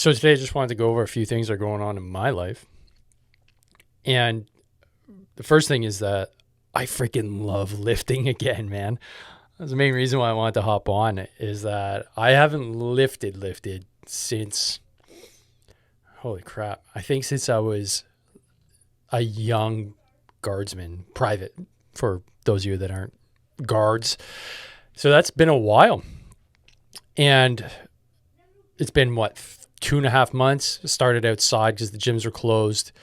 So today I just wanted to go over a few things that are going on in my life. And the first thing is that I freaking love lifting again, man. That's the main reason why I wanted to hop on, is that I haven't lifted since, holy crap, I think since I was a young guardsman, private, for those of you that aren't guards. So that's been a while. And it's been, 2.5 months. Started outside because the gyms were closed.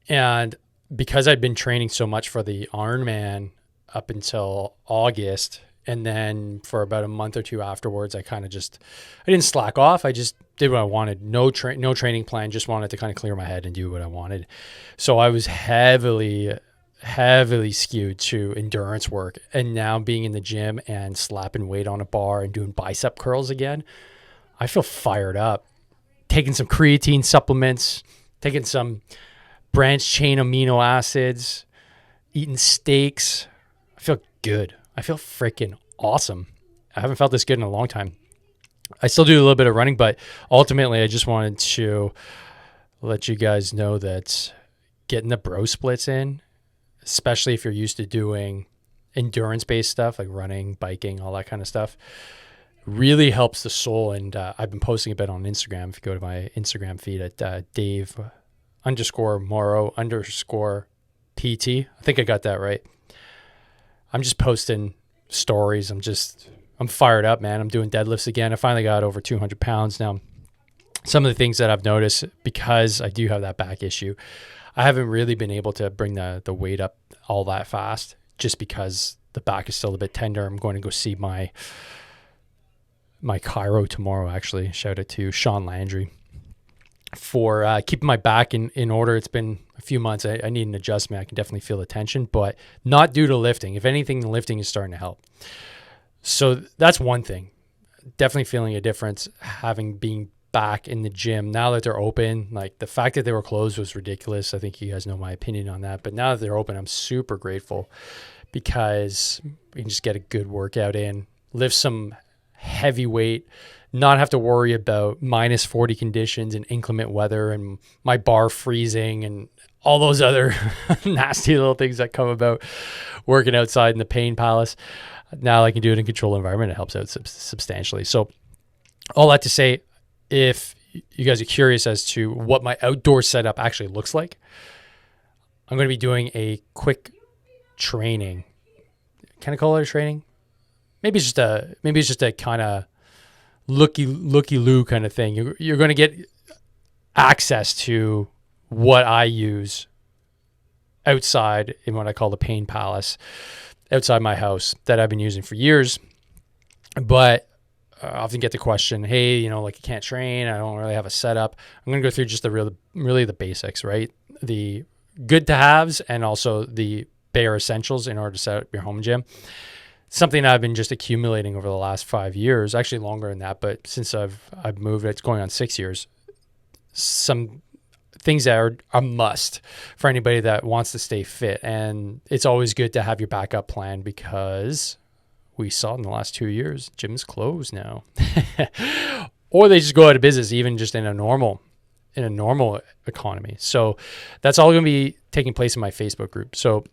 And because I'd been training so much for the Ironman up until August, and then for about a month or two afterwards, I didn't slack off. I just did what I wanted. No training plan, just wanted to kind of clear my head and do what I wanted. So I was heavily skewed to endurance work. And now being in the gym and slapping weight on a bar and doing bicep curls again, I feel fired up. Taking some creatine supplements, taking some branched chain amino acids, eating steaks. I feel good. I feel freaking awesome. I haven't felt this good in a long time. I still do a little bit of running, but ultimately I just wanted to let you guys know that getting the bro splits in, especially if you're used to doing endurance-based stuff like running, biking, all that kind of stuff, really helps the soul. And I've been posting a bit on Instagram. If you go to my Instagram feed at Dave_Morrow_PT. I think I got that right. I'm just posting stories. I'm fired up, man. I'm doing deadlifts again. I finally got over 200 pounds now. Some of the things that I've noticed, because I do have that back issue, I haven't really been able to bring the weight up all that fast, just because the back is still a bit tender. I'm going to go see my chiro tomorrow, actually. Shout out to Sean Landry for keeping my back in order. It's been a few months. I need an adjustment. I can definitely feel the tension, but not due to lifting. If anything, the lifting is starting to help. So that's one thing. Definitely feeling a difference having been back in the gym. Now that they're open, like the fact that they were closed was ridiculous. I think you guys know my opinion on that. But now that they're open, I'm super grateful because we can just get a good workout in, lift some heavy weight, not have to worry about minus 40 conditions and inclement weather and my bar freezing and all those other nasty little things that come about working outside in the pain palace. Now I can do it in a controlled environment. It helps out substantially. So all that to say, if you guys are curious as to what my outdoor setup actually looks like, I'm going to be doing a quick training. Can I call it a training? Maybe it's just a kind of looky-loo kind of thing. You're going to get access to what I use outside in what I call the pain palace, outside my house, that I've been using for years. But I often get the question, hey, like you can't train. I don't really have a setup. I'm going to go through just really the basics, right? The good to haves and also the bare essentials in order to set up your home gym. Something I've been just accumulating over the last 5 years, actually longer than that, but since I've moved, it's going on 6 years. Some things that are a must for anybody that wants to stay fit. And it's always good to have your backup plan, because we saw in the last 2 years, gyms close now. Or they just go out of business, even just in a normal economy. So that's all going to be taking place in my Facebook group. So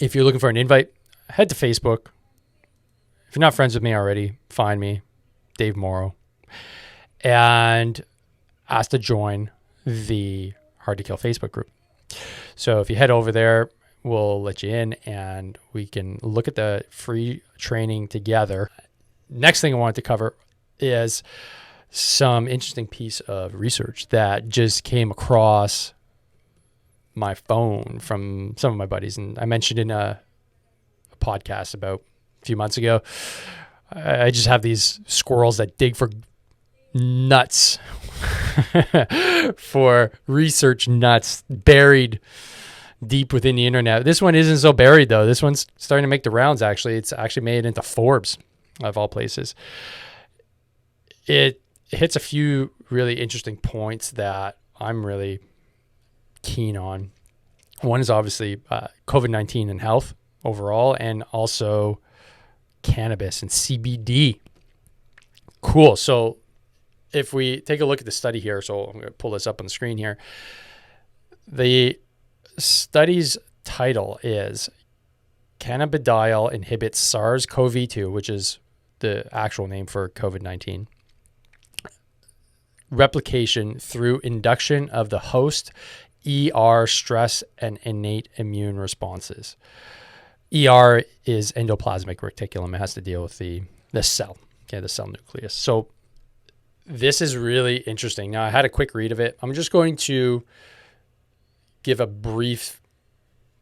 if you're looking for an invite, head to Facebook. If you're not friends with me already, find me, Dave Morrow, and ask to join the Hard to Kill Facebook group. So if you head over there, we'll let you in and we can look at the free training together. Next thing I wanted to cover is some interesting piece of research that just came across my phone from some of my buddies. And I mentioned in a podcast about a few months ago, I just have these squirrels that dig for nuts, for research nuts buried deep within the internet. This one isn't so buried though. This one's starting to make the rounds. Actually, it's actually made it into Forbes of all places. It hits a few really interesting points that I'm really keen on. One is obviously COVID-19 and health overall, and also cannabis and CBD. Cool. So if we take a look at the study here, so I'm going to pull this up on the screen here. The study's title is Cannabidiol Inhibits SARS-CoV-2, which is the actual name for COVID-19, replication through induction of the host ER stress and innate immune responses. ER is endoplasmic reticulum. It has to deal with the cell, okay, the cell nucleus. So this is really interesting. Now, I had a quick read of it. I'm just going to give a brief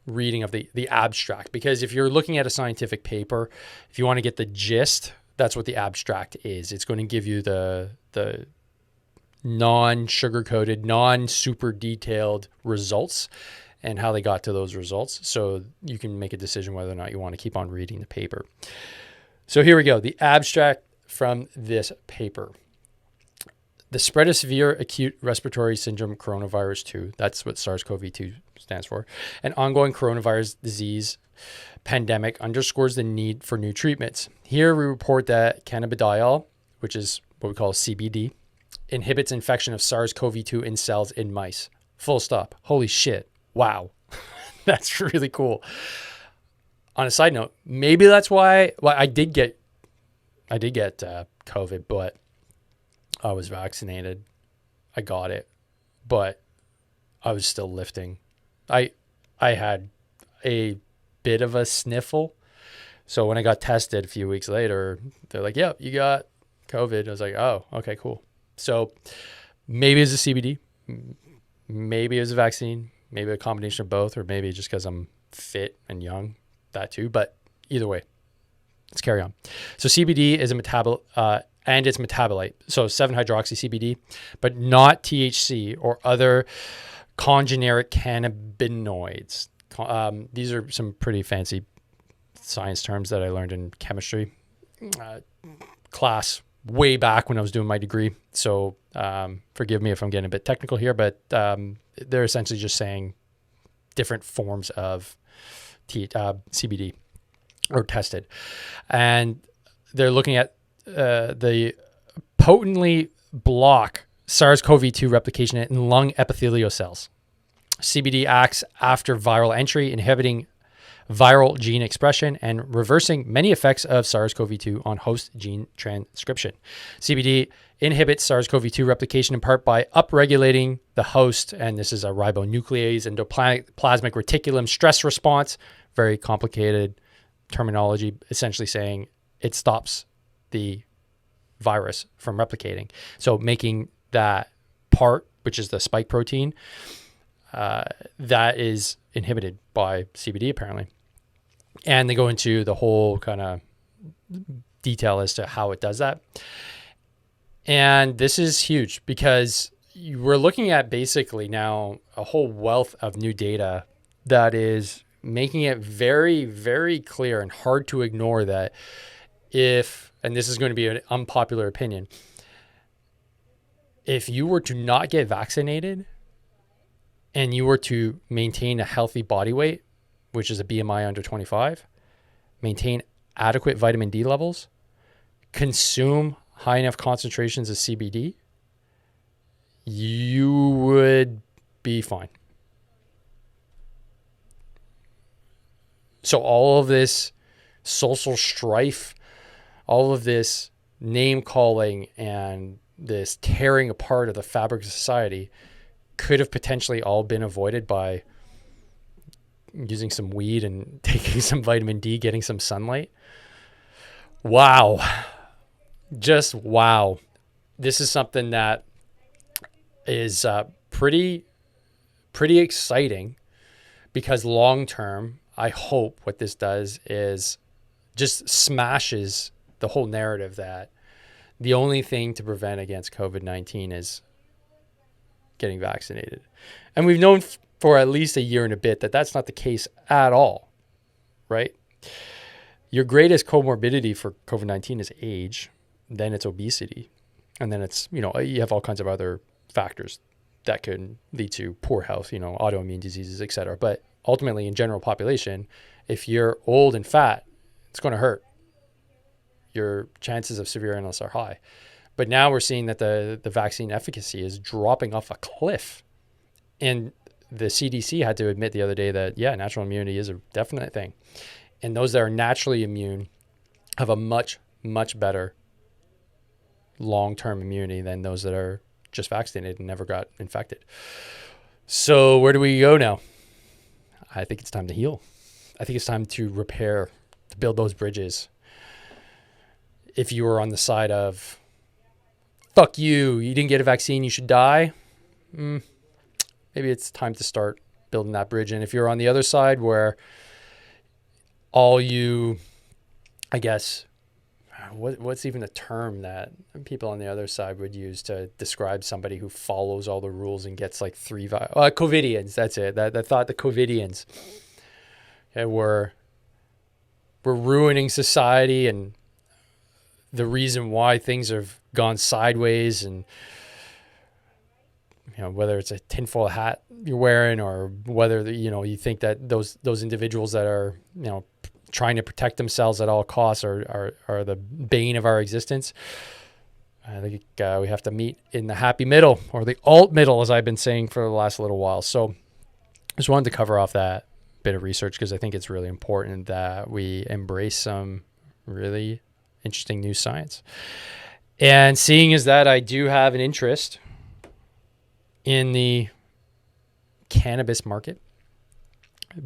reading of the abstract, because if you're looking at a scientific paper, if you want to get the gist, that's what the abstract is. It's going to give you the non-sugar-coated, non-super detailed results and how they got to those results, so you can make a decision whether or not you want to keep on reading the paper. So here we go. The abstract from this paper. The spread of severe acute respiratory syndrome coronavirus 2, that's what SARS-CoV-2 stands for, an ongoing coronavirus disease pandemic underscores the need for new treatments. Here we report that cannabidiol, which is what we call CBD, inhibits infection of SARS-CoV-2 in cells in mice. Full stop. Holy shit. Wow. That's really cool. On a side note, maybe that's why, well, I did get COVID, but I was vaccinated. I got it, but I was still lifting. I had a bit of a sniffle. So when I got tested a few weeks later, they're like, "Yep, you got COVID." I was like, "Oh, okay, cool." So maybe it's a CBD, maybe it was a vaccine, maybe a combination of both, or maybe just because I'm fit and young, that too. But either way, let's carry on. So CBD is a metabolite, and its metabolite, so 7-hydroxy-CBD, but not THC or other congeneric cannabinoids. These are some pretty fancy science terms that I learned in chemistry class way back when I was doing my degree. So forgive me if I'm getting a bit technical here, but they're essentially just saying different forms of CBD or tested. And they're looking at the potently block SARS-CoV-2 replication in lung epithelial cells. CBD acts after viral entry, inhibiting viral gene expression and reversing many effects of SARS-CoV-2 on host gene transcription. CBD inhibits SARS-CoV-2 replication in part by upregulating the host, and this is a ribonuclease endoplasmic reticulum stress response. Very complicated terminology, essentially saying it stops the virus from replicating. So making that part, which is the spike protein, that is inhibited by CBD apparently. And they go into the whole kind of detail as to how it does that. And this is huge because we're looking at basically now a whole wealth of new data that is making it very, very clear and hard to ignore that if, and this is going to be an unpopular opinion, if you were to not get vaccinated and you were to maintain a healthy body weight, which is a BMI under 25, maintain adequate vitamin D levels, consume high enough concentrations of CBD, you would be fine. So all of this social strife, all of this name calling and this tearing apart of the fabric of society could have potentially all been avoided by using some weed and taking some vitamin D, getting some sunlight. Wow. Just wow. This is something that is pretty exciting because long term, I hope what this does is just smashes the whole narrative that the only thing to prevent against COVID-19 is getting vaccinated. And we've known for at least a year and a bit that that's not the case at all, right? Your greatest comorbidity for COVID-19 is age, then it's obesity, and then it's, you have all kinds of other factors that can lead to poor health, autoimmune diseases, et cetera. But ultimately, in general population, if you're old and fat, it's going to hurt. Your chances of severe illness are high. But now we're seeing that the vaccine efficacy is dropping off a cliff. And the CDC had to admit the other day that, yeah, natural immunity is a definite thing. And those that are naturally immune have a much, much better long-term immunity than those that are just vaccinated and never got infected. So where do we go now? I think it's time to heal. I think it's time to repair, to build those bridges. If you were on the side of, fuck you didn't get a vaccine, you should die. Maybe it's time to start building that bridge. And if you're on the other side where all you, I guess, what's even a term that people on the other side would use to describe somebody who follows all the rules and gets like COVIDians, that's it. That thought the COVIDians were ruining society, and the reason why things have gone sideways, and whether it's a tinfoil hat you're wearing or whether you think that those individuals that are trying to protect themselves at all costs are the bane of our existence. I think we have to meet in the happy middle, or the alt middle, as I've been saying for the last little while. So I just wanted to cover off that bit of research because I think it's really important that we embrace some really interesting new science. And seeing as that I do have an interest in the cannabis market,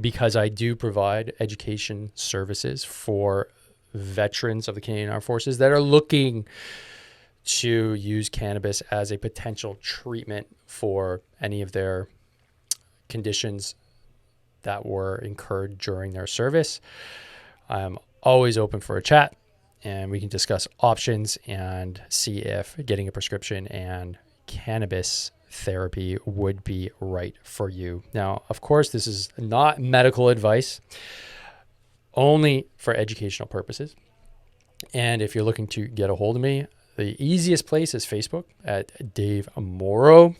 because I do provide education services for veterans of the Canadian Armed Forces that are looking to use cannabis as a potential treatment for any of their conditions that were incurred during their service. I'm always open for a chat, and we can discuss options and see if getting a prescription and cannabis therapy would be right for you. Now, of course, this is not medical advice, only for educational purposes. And if you're looking to get a hold of me, the easiest place is Facebook at Dave Morrow.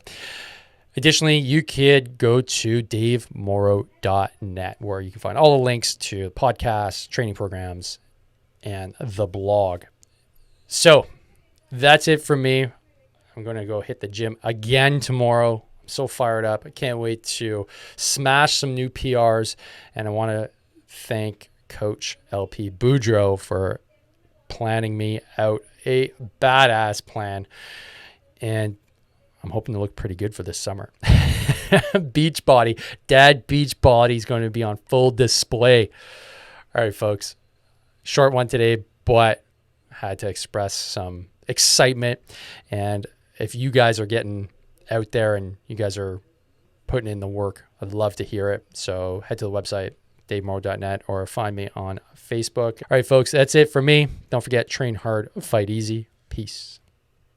Additionally, you could go to davemorrow.net, where you can find all the links to podcasts, training programs, and the blog. So that's it for me. I'm going to go hit the gym again tomorrow. I'm so fired up. I can't wait to smash some new PRs. And I want to thank Coach LP Boudreau for planning me out a badass plan. And I'm hoping to look pretty good for this summer. Beachbody. Dad Beachbody is going to be on full display. All right, folks. Short one today, but had to express some excitement. And if you guys are getting out there and you guys are putting in the work, I'd love to hear it. So head to the website, davemorrow.net, or find me on Facebook. All right, folks, that's it for me. Don't forget, train hard, fight easy. Peace.